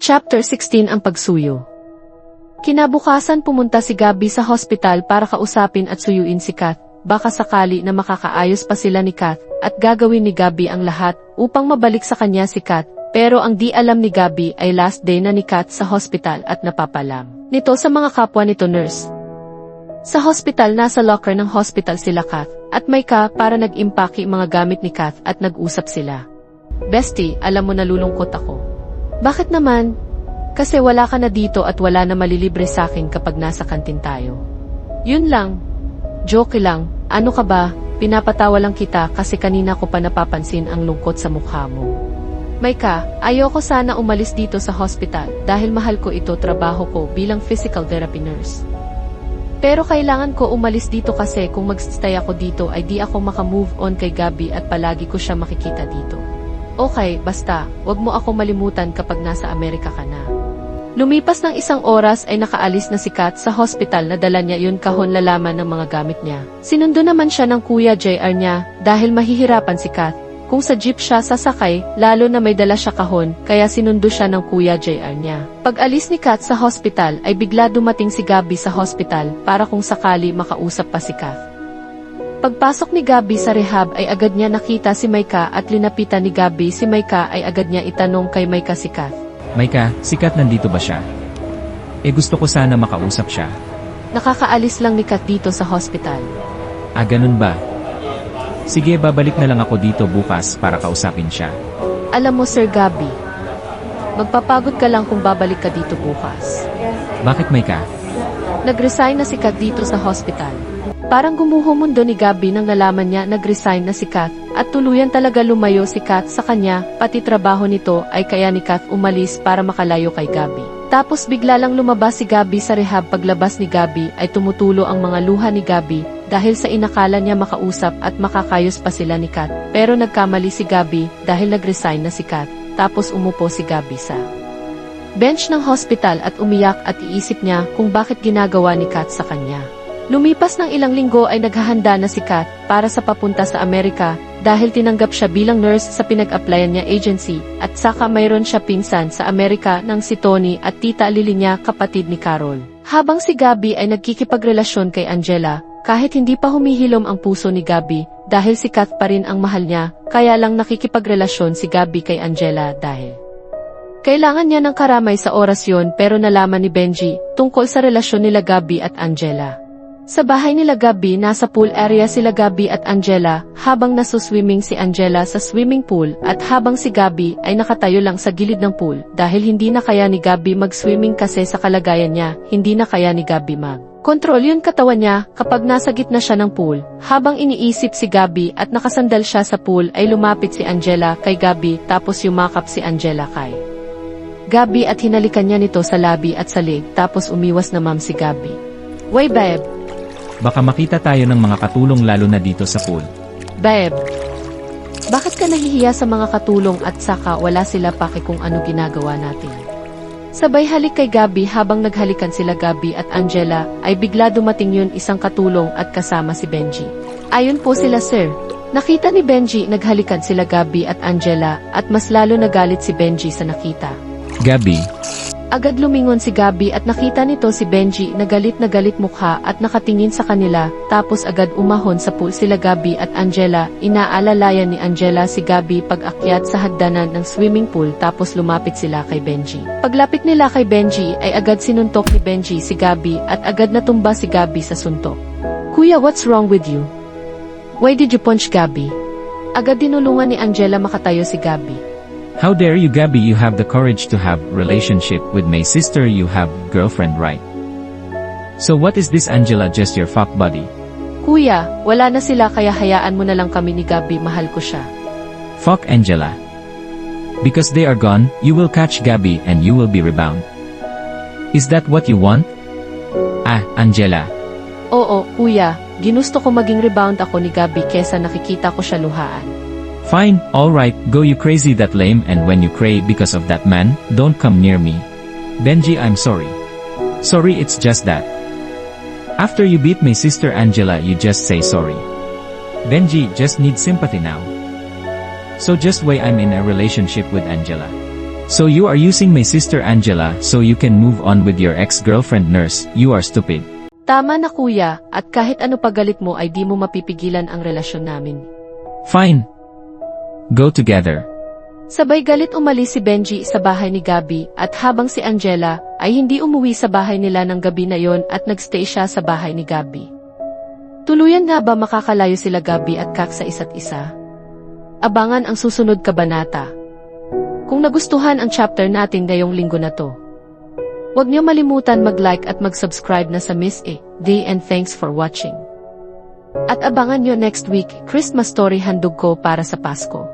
Chapter 16 Ang Pagsuyo. Kinabukasan pumunta si Gabby sa hospital para kausapin at suyuin si Kat. Baka sakali na makakaayos pa sila ni Kat at gagawin ni Gabby ang lahat upang mabalik sa kanya si Kat. Pero ang di alam ni Gabby ay last day na ni Kat sa hospital at napapalam nito sa mga kapwa nito nurse. Sa hospital nasa locker ng hospital sila Kat at Maika para nag-impake mga gamit ni Kat at nag-usap sila. Bestie, alam mo nalulungkot ako. Bakit naman? Kasi wala ka na dito at wala na malilibre sa akin kapag nasa kantin tayo. Yun lang. Joke lang. Ano ka ba? Pinapatawa lang kita kasi kanina ko pa napapansin ang lungkot sa mukha mo. Maika, ayoko sana umalis dito sa hospital dahil mahal ko ito trabaho ko bilang physical therapy nurse. Pero kailangan ko umalis dito kasi kung magstay ako dito ay di ako makamove on kay Gabby at palagi ko siya makikita dito. Okay, basta, wag mo ako malimutan kapag nasa Amerika ka na. Lumipas ng 1 oras ay nakaalis na si Kat sa hospital na dala niya yun kahon lalaman ng mga gamit niya. Sinundo naman siya ng Kuya JR niya dahil mahihirapan si Kat. Kung sa jeep siya sasakay, lalo na may dala siya kahon, kaya sinundo siya ng Kuya JR niya. Pag alis ni Kat sa hospital ay bigla dumating si Gabby sa hospital para kung sakali makausap pa si Kat. Pagpasok ni Gabby sa rehab ay agad niya nakita si Maika at linapitan ni Gabby si Maika ay agad niya itanong kay Maika si Kat. Maika, si Kat nandito ba siya? Gusto ko sana makausap siya. Nakakaalis lang ni Kat dito sa hospital. Ganun ba? Sige, babalik na lang ako dito bukas para kausapin siya. Alam mo Sir Gabby, magpapagod ka lang kung babalik ka dito bukas. Bakit Maika? Nag-resign na si Kat dito sa hospital. Parang gumuho mundo ni Gabby nang nalaman niya nag-resign na si Kat at tuluyan talaga lumayo si Kat sa kanya, pati trabaho nito ay kaya ni Kat umalis para makalayo kay Gabby. Tapos bigla lang lumabas si Gabby sa rehab. Paglabas ni Gabby ay tumutulo ang mga luha ni Gabby dahil sa inakala niya makausap at makakayos pa sila ni Kat. Pero nagkamali si Gabby dahil nag-resign na si Kat. Tapos umupo si Gabby sa bench ng hospital at umiyak at iisip niya kung bakit ginagawa ni Kat sa kanya. Lumipas ng ilang linggo ay naghahanda na si Kat para sa papunta sa Amerika dahil tinanggap siya bilang nurse sa pinag-applyan niya agency at saka mayroon siya pinsan sa Amerika ng si Tony at tita Lily niya kapatid ni Carol. Habang si Gabby ay nagkikipagrelasyon kay Angela, kahit hindi pa humihilom ang puso ni Gabby dahil si Kat pa rin ang mahal niya, kaya lang nakikipagrelasyon si Gabby kay Angela dahil kailangan niya ng karamay sa oras yon. Pero nalaman ni Benji tungkol sa relasyon nila Gabby at Angela. Sa bahay nila Gabby, nasa pool area sila Gabby at Angela, habang nasuswimming si Angela sa swimming pool at habang si Gabby ay nakatayo lang sa gilid ng pool dahil hindi na kaya ni Gabby mag-swimming kasi sa kalagayan niya, hindi na kaya ni Gabby mag-control yung katawan niya kapag nasa gitna siya ng pool. Habang iniisip si Gabby at nakasandal siya sa pool ay lumapit si Angela kay Gabby tapos yumakap si Angela kay Gabby at hinalikan niya nito sa labi at sa leg tapos umiwas na si Gabby. Way babe. Baka makita tayo ng mga katulong lalo na dito sa pool. Babe, bakit ka nahihiya sa mga katulong at saka wala sila pake kung ano ginagawa natin? Sabay halik kay Gabby. Habang naghalikan sila Gabby at Angela ay bigla dumating yun isang katulong at kasama si Benji. Ayon po sila sir. Nakita ni Benji naghalikan sila Gabby at Angela at mas lalo nagalit si Benji sa nakita. Gabby. Agad lumingon si Gabby at nakita nito si Benji na galit mukha at nakatingin sa kanila, tapos agad umahon sa pool sila Gabby at Angela. Inaalalayan ni Angela si Gabby pag-akyat sa hagdanan ng swimming pool tapos lumapit sila kay Benji. Paglapit nila kay Benji ay agad sinuntok ni Benji si Gabby at agad natumba si Gabby sa suntok. Kuya, what's wrong with you? Why did you punch Gabby? Agad dinulungan ni Angela makatayo si Gabby. How dare you Gabby, you have the courage to have relationship with my sister, you have girlfriend right? So what is this Angela, just your fuck buddy? Kuya, wala na sila kaya hayaan mo na lang kami ni Gabby, mahal ko siya. Fuck Angela. Because they are gone, you will catch Gabby and you will be rebound. Is that what you want? Angela. Oo, kuya, ginusto ko maging rebound ako ni Gabby kesa nakikita ko siya luhaan. Fine, alright, go you crazy that lame, and when you cray because of that man, don't come near me. Benji, I'm sorry. Sorry, it's just that. After you beat my sister Angela, you just say sorry. Benji just needs sympathy now. So just why I'm in a relationship with Angela. So you are using my sister Angela so you can move on with your ex-girlfriend Nurse, you are stupid. Tama na kuya, at kahit ano pagalit mo ay di mo mapipigilan ang relasyon namin. Fine. Go together. Sabay galit umalis si Benji sa bahay ni Gabby at habang si Angela ay hindi umuwi sa bahay nila ng gabi na yon at nagstay siya sa bahay ni Gabby. Tuluyan nga ba makakalayo sila Gabby at Kak sa isa't isa? Abangan ang susunod kabanata. Kung nagustuhan ang chapter natin ngayong linggo na to, huwag niyo malimutan mag-like at mag-subscribe na sa Miss A. Day and thanks for watching. At abangan niyo next week, Christmas story handog ko para sa Pasko.